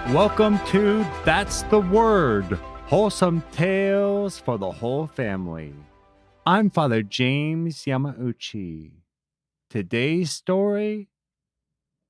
Welcome to That's the Word, wholesome tales for the whole family. I'm Father James Yamauchi. Today's story,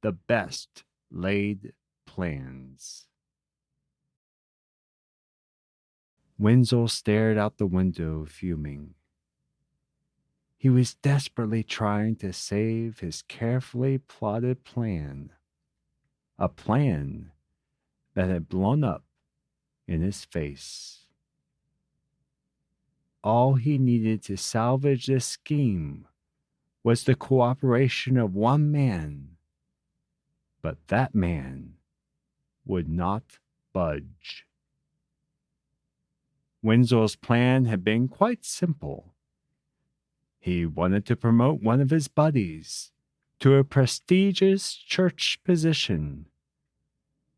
The Best Laid Plans. Wenzel stared out the window, fuming. He was desperately trying to save his carefully plotted plan, a plan that had blown up in his face. All he needed to salvage this scheme was the cooperation of one man, but that man would not budge. Wenzel's plan had been quite simple. He wanted to promote one of his buddies to a prestigious church position,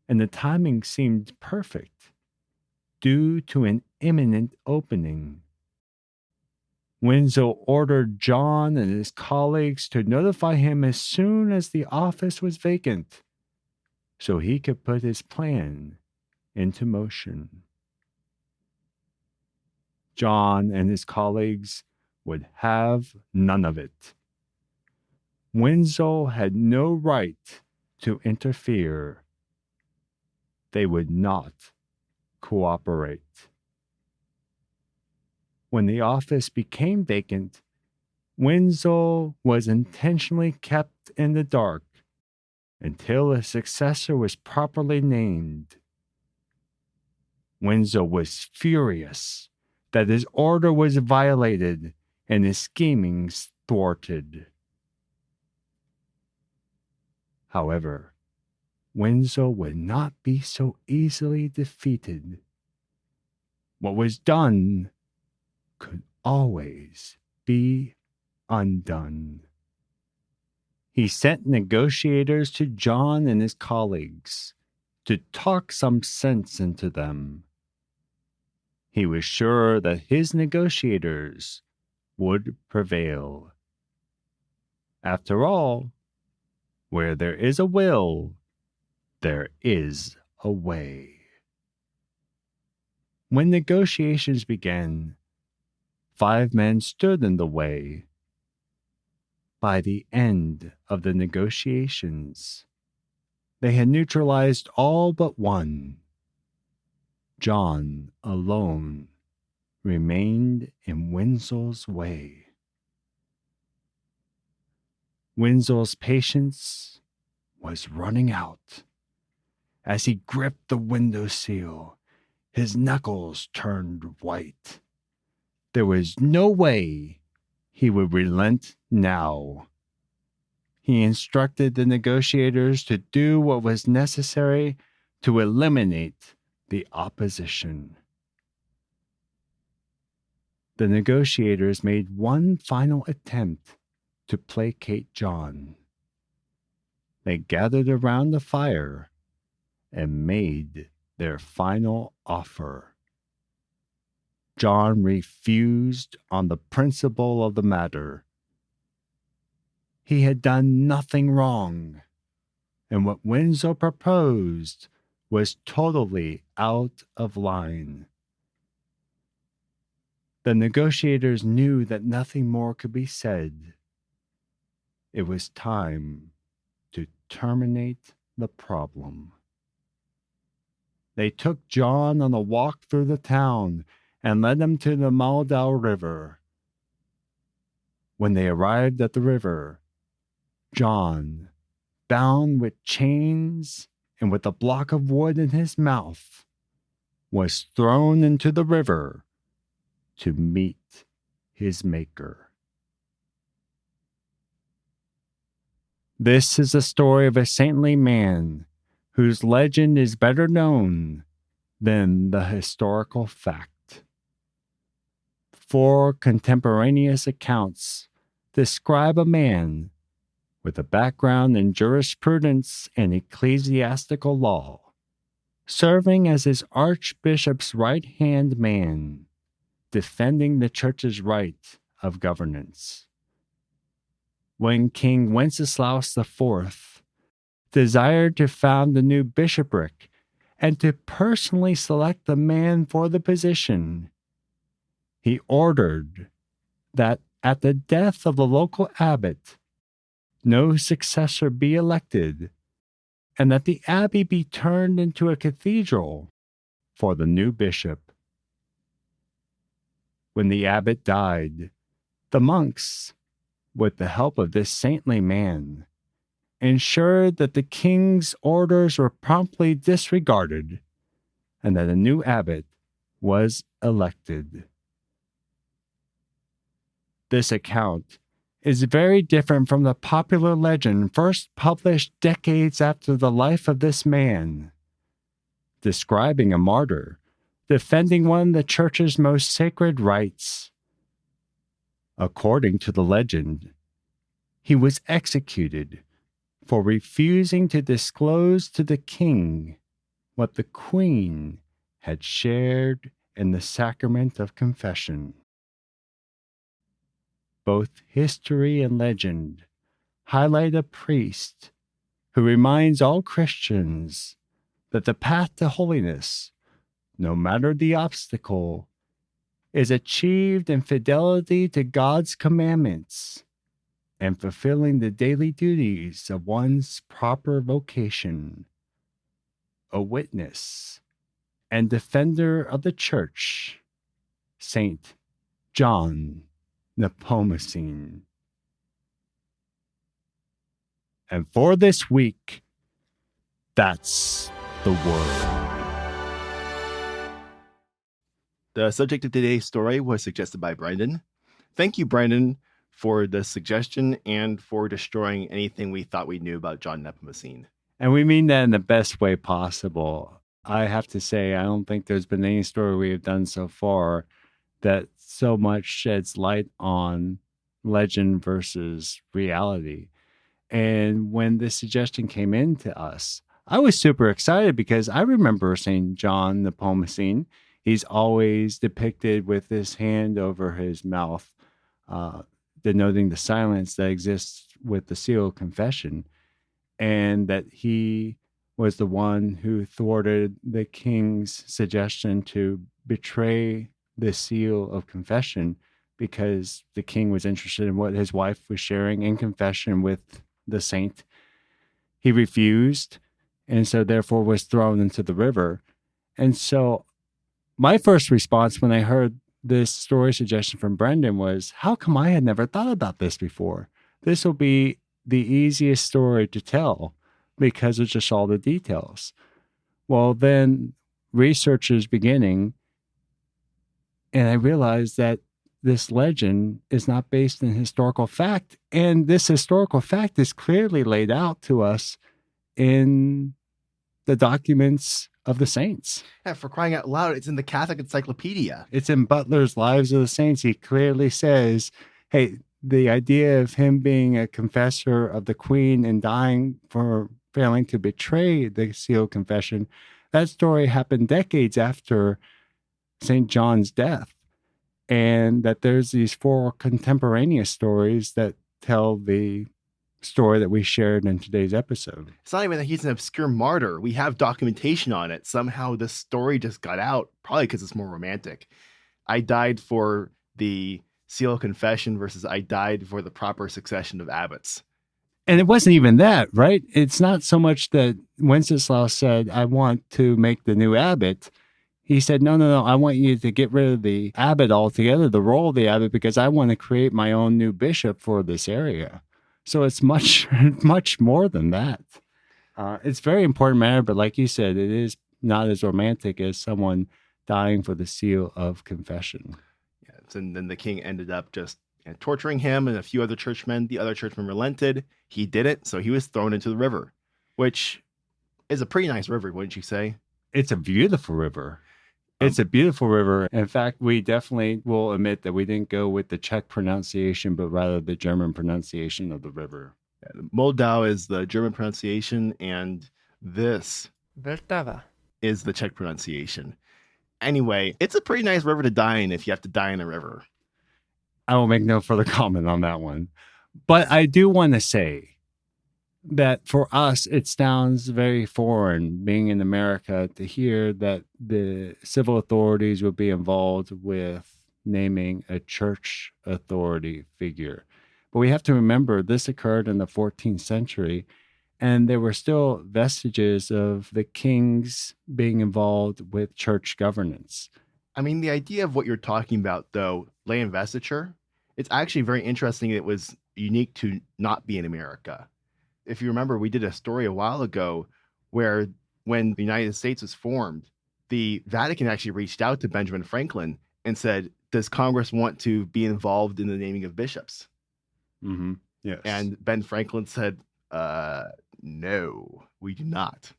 and the timing seemed perfect due to an imminent opening. Wenzel ordered John and his colleagues to notify him as soon as the office was vacant, so he could put his plan into motion. John and his colleagues would have none of it. Wenzel had no right to interfere. They would not cooperate. When the office became vacant, Wenzel was intentionally kept in the dark until a successor was properly named. Wenzel was furious that his order was violated and his schemings thwarted. However, Wenzel would not be so easily defeated. What was done could always be undone. He sent negotiators to John and his colleagues to talk some sense into them. He was sure that his negotiators would prevail. After all, where there is a will, there is a way. When negotiations began, 5 men stood in the way. By the end of the negotiations, they had neutralized all but one. John alone remained in Wenzel's way. Wenzel's patience was running out. As he gripped the windowsill, his knuckles turned white. There was no way he would relent now. He instructed the negotiators to do what was necessary to eliminate the opposition. The negotiators made one final attempt to placate John. They gathered around the fire and made their final offer. John refused on the principle of the matter. He had done nothing wrong, and what Wenzel proposed was totally out of line. The negotiators knew that nothing more could be said. It was time to terminate the problem. They took John on a walk through the town and led him to the Moldau River. When they arrived at the river, John, bound with chains and with a block of wood in his mouth, was thrown into the river to meet his Maker. This is the story of a saintly man whose legend is better known than the historical fact. 4 contemporaneous accounts describe a man with a background in jurisprudence and ecclesiastical law, serving as his archbishop's right-hand man, defending the church's right of governance. When King Wenceslaus IV desired to found a new bishopric and to personally select the man for the position. He ordered that at the death of the local abbot, no successor be elected, and that the abbey be turned into a cathedral for the new bishop. When the abbot died, the monks, with the help of this saintly man, ensured that the king's orders were promptly disregarded and that a new abbot was elected. This account is very different from the popular legend first published decades after the life of this man, describing a martyr defending one of the church's most sacred rites. According to the legend, he was executed for refusing to disclose to the king what the queen had shared in the sacrament of confession. Both history and legend highlight a priest who reminds all Christians that the path to holiness, no matter the obstacle, is achieved in fidelity to God's commandments and fulfilling the daily duties of one's proper vocation. A witness and defender of the Church, Saint John Nepomucene. And for this week, that's the word. The subject of today's story was suggested by Brendan. Thank you, Brendan, for the suggestion and for destroying anything we thought we knew about John Nepomucene. And we mean that in the best way possible. I have to say, I don't think there's been any story we have done so far that so much sheds light on legend versus reality. And when this suggestion came in to us, I was super excited because I remember St. John Nepomucene. He's always depicted with his hand over his mouth, denoting the silence that exists with the seal of confession, and that he was the one who thwarted the king's suggestion to betray the seal of confession because the king was interested in what his wife was sharing in confession with the saint. He refused, and so therefore was thrown into the river. And so my first response when I heard this story suggestion from Brendan was, how come I had never thought about this before? This will be the easiest story to tell because of just all the details. Well, then research is beginning, and I realized that this legend is not based in historical fact, and this historical fact is clearly laid out to us in the documents of the saints. Yeah, for crying out loud, it's in the Catholic Encyclopedia. It's in Butler's Lives of the Saints. He clearly says, hey, the idea of him being a confessor of the Queen and dying for failing to betray the seal of confession, that story happened decades after St. John's death. And that there's these 4 contemporaneous stories that tell the story that we shared in today's episode. It's not even that he's an obscure martyr. We have documentation on it. Somehow this story just got out, probably because it's more romantic. I died for the seal of confession versus I died for the proper succession of abbots. And it wasn't even that, right? It's not so much that Wenceslaus said, I want to make the new abbot. He said, no, I want you to get rid of the abbot altogether, the role of the abbot, because I want to create my own new bishop for this area. So it's much, much more than that. It's a very important matter, but like you said, it is not as romantic as someone dying for the seal of confession. Yeah, and then the king ended up just torturing him and a few other churchmen. The other churchmen relented. He didn't, so he was thrown into the river, which is a pretty nice river, wouldn't you say? It's a beautiful river. It's a beautiful river. In fact, we definitely will admit that we didn't go with the Czech pronunciation, but rather the German pronunciation of the river. Yeah, Moldau is the German pronunciation, and this Vltava is the Czech pronunciation. Anyway, it's a pretty nice river to die in if you have to die in a river. I will make no further comment on that one. But I do want to say that for us, it sounds very foreign being in America to hear that the civil authorities would be involved with naming a church authority figure. But we have to remember this occurred in the 14th century, and there were still vestiges of the kings being involved with church governance. I mean, the idea of what you're talking about, though, lay investiture, it's actually very interesting. It was unique to not be in America. If you remember, we did a story a while ago where when the United States was formed, the Vatican actually reached out to Benjamin Franklin and said, does Congress want to be involved in the naming of bishops? Mm-hmm. Yes. And Ben Franklin said, no, we do not.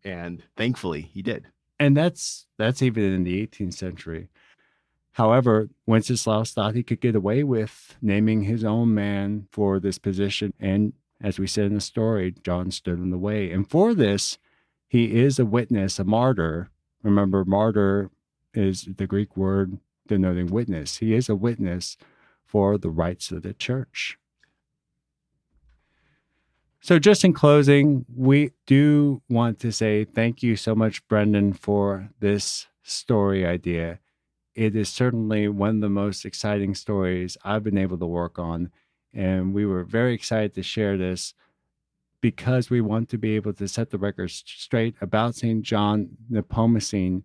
And thankfully, he did. And that's even in the 18th century. However, Wenceslaus thought he could get away with naming his own man for this position. And as we said in the story, John stood in the way. And for this, he is a witness, a martyr. Remember, martyr is the Greek word denoting witness. He is a witness for the rights of the church. So just in closing, we do want to say thank you so much, Brendan, for this story idea. It is certainly one of the most exciting stories I've been able to work on. And we were very excited to share this because we want to be able to set the record straight about St. John Nepomucene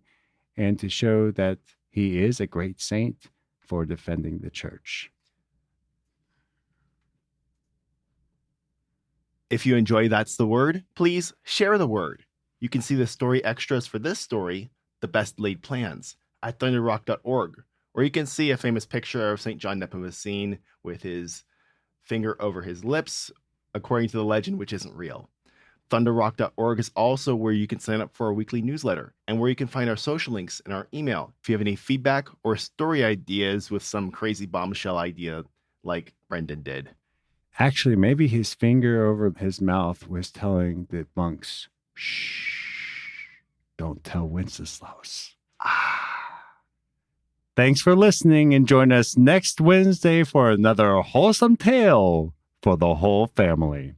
and to show that he is a great saint for defending the church. If you enjoy That's the Word, please share the word. You can see the story extras for this story, The Best Laid Plans, at thunderrock.org, or you can see a famous picture of St. John Nepomucene with his finger over his lips, according to the legend, which isn't real. Thunderrock.org is also where you can sign up for our weekly newsletter and where you can find our social links and our email. If you have any feedback or story ideas with some crazy bombshell idea like Brendan did. Actually, maybe his finger over his mouth was telling the monks, shh, don't tell Wenceslaus. Thanks for listening and join us next Wednesday for another wholesome tale for the whole family.